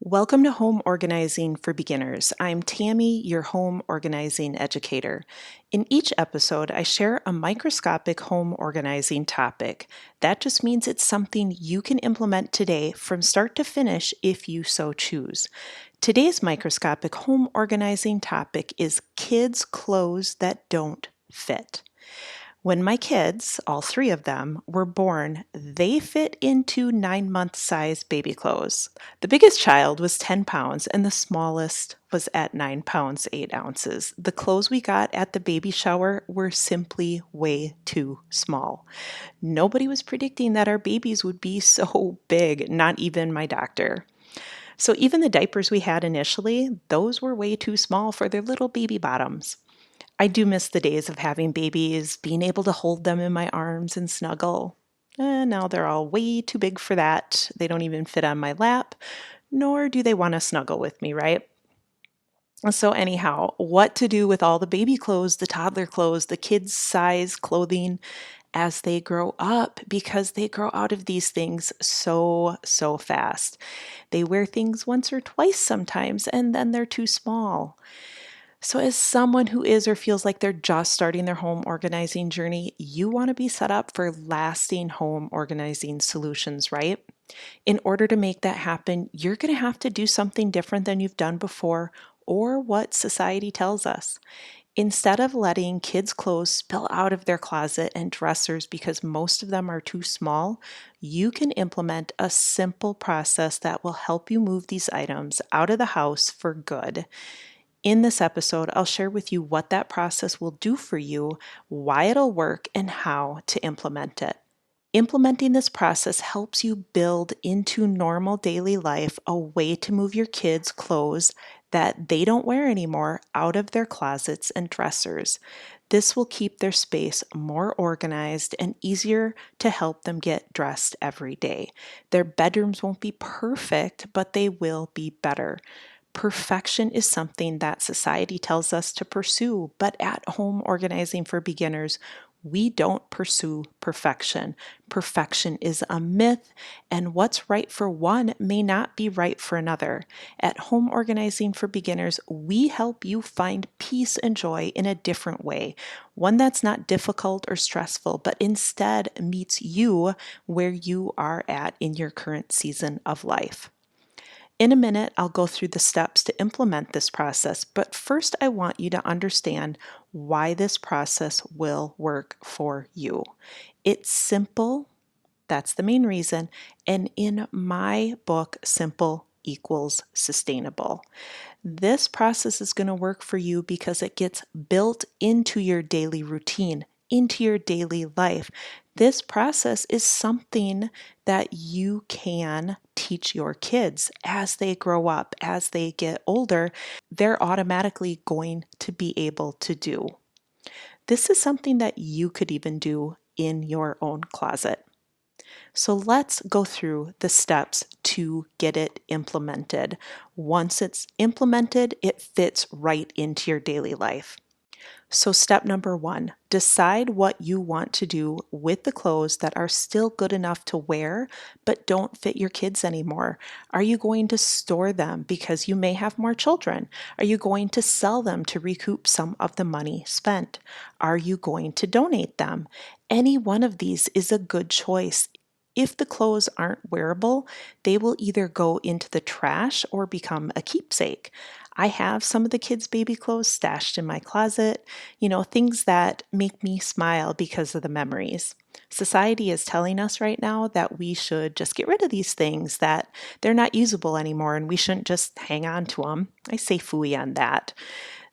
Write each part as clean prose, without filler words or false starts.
Welcome to Home Organizing for Beginners. I'm Tammy, your home organizing educator. In each episode, I share a microscopic home organizing topic. That just means it's something you can implement today from start to finish if you so choose. Today's microscopic home organizing topic is kids' clothes that don't fit. When my kids, all three of them, were born, they fit into 9-month size baby clothes. The biggest child was 10 pounds and the smallest was at 9 pounds 8 ounces. The clothes we got at the baby shower were simply way too small. Nobody was predicting that our babies would be so big, not even my doctor. So even the diapers we had initially, those were way too small for their little baby bottoms. I do miss the days of having babies, being able to hold them in my arms and snuggle. Now they're all way too big for that. They don't even fit on my lap, nor do they want to snuggle with me, right? So, anyhow, what to do with all the baby clothes, the toddler clothes, the kids' size clothing as they grow up, because they grow out of these things so fast. They wear things once or twice sometimes, and then they're too small. So, as someone who is or feels like they're just starting their home organizing journey, you want to be set up for lasting home organizing solutions, right? In order to make that happen, you're going to have to do something different than you've done before or what society tells us. Instead of letting kids' clothes spill out of their closet and dressers because most of them are too small, you can implement a simple process that will help you move these items out of the house for good. In this episode, I'll share with you what that process will do for you, why it'll work, and how to implement it. Implementing this process helps you build into normal daily life a way to move your kids' clothes that they don't wear anymore out of their closets and dressers. This will keep their space more organized and easier to help them get dressed every day. Their bedrooms won't be perfect, but they will be better. Perfection is something that society tells us to pursue, but at Home Organizing for Beginners, we don't pursue perfection. Perfection is a myth, and what's right for one may not be right for another. At Home Organizing for Beginners, we help you find peace and joy in a different way, one that's not difficult or stressful, but instead meets you where you are at in your current season of life. In a minute, I'll go through the steps to implement this process, but first I want you to understand why this process will work for you. It's simple, that's the main reason, and in my book, simple equals sustainable. This process is going to work for you because it gets built into your daily routine, into your daily life. This process is something that you can teach your kids as they grow up, as they get older. They're automatically going to be able to do. This is something that you could even do in your own closet. So let's go through the steps to get it implemented. Once it's implemented, it fits right into your daily life. So step number 1, decide what you want to do with the clothes that are still good enough to wear but don't fit your kids anymore. Are you going to store them because you may have more children? Are you going to sell them to recoup some of the money spent? Are you going to donate them? Any one of these is a good choice. If the clothes aren't wearable, they will either go into the trash or become a keepsake. I have some of the kids' baby clothes stashed in my closet, things that make me smile because of the memories. Society is telling us right now that we should just get rid of these things, that they're not usable anymore, and we shouldn't just hang on to them. I say phooey on that.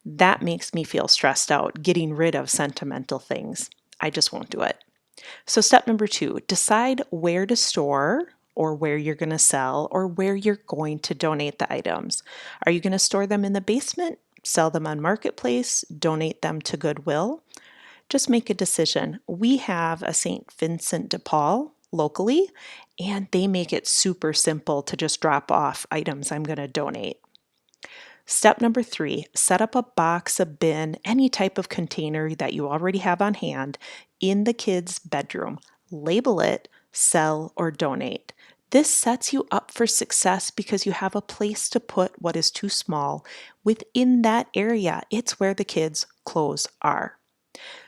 That makes me feel stressed out, getting rid of sentimental things. I just won't do it. So step number 2, decide where to store or where you're going to sell or where you're going to donate the items. Are you going to store them in the basement, sell them on Marketplace, donate them to Goodwill? Just make a decision. We have a St. Vincent de Paul locally, and they make it super simple to just drop off items I'm going to donate. Step number 3, set up a box, a bin, any type of container that you already have on hand in the kids' bedroom. Label it, sell, or donate. This sets you up for success because you have a place to put what is too small within that area. It's where the kids' clothes are.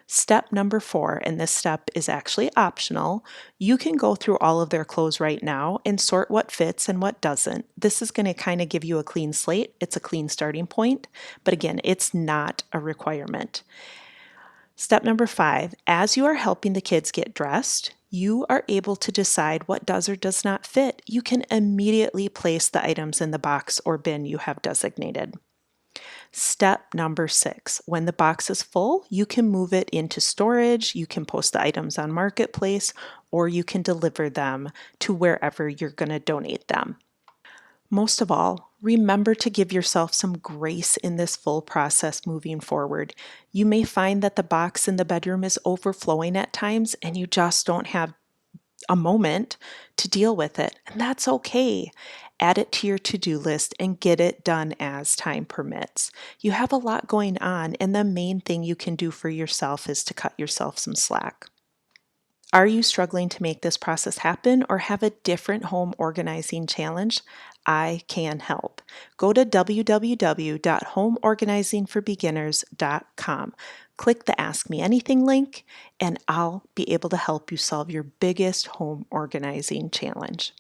Step number 4, and this step is actually optional. You can go through all of their clothes right now and sort what fits and what doesn't. This is going to kind of give you a clean slate. It's a clean starting point, but again, it's not a requirement. Step number 5, as you are helping the kids get dressed, you are able to decide what does or does not fit. You can immediately place the items in the box or bin you have designated. Step number 6, when the box is full, you can move it into storage, you can post the items on Marketplace, or you can deliver them to wherever you're going to donate them. Most of all, remember to give yourself some grace in this full process moving forward. You may find that the box in the bedroom is overflowing at times and you just don't have a moment to deal with it, and that's okay. Add it to your to-do list and get it done as time permits. You have a lot going on, and the main thing you can do for yourself is to cut yourself some slack. Are you struggling to make this process happen or have a different home organizing challenge? I can help. Go to www.homeorganizingforbeginners.com. Click the Ask Me Anything link, and I'll be able to help you solve your biggest home organizing challenge.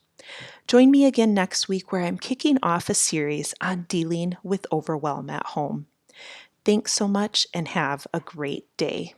Join me again next week where I'm kicking off a series on dealing with overwhelm at home. Thanks so much and have a great day.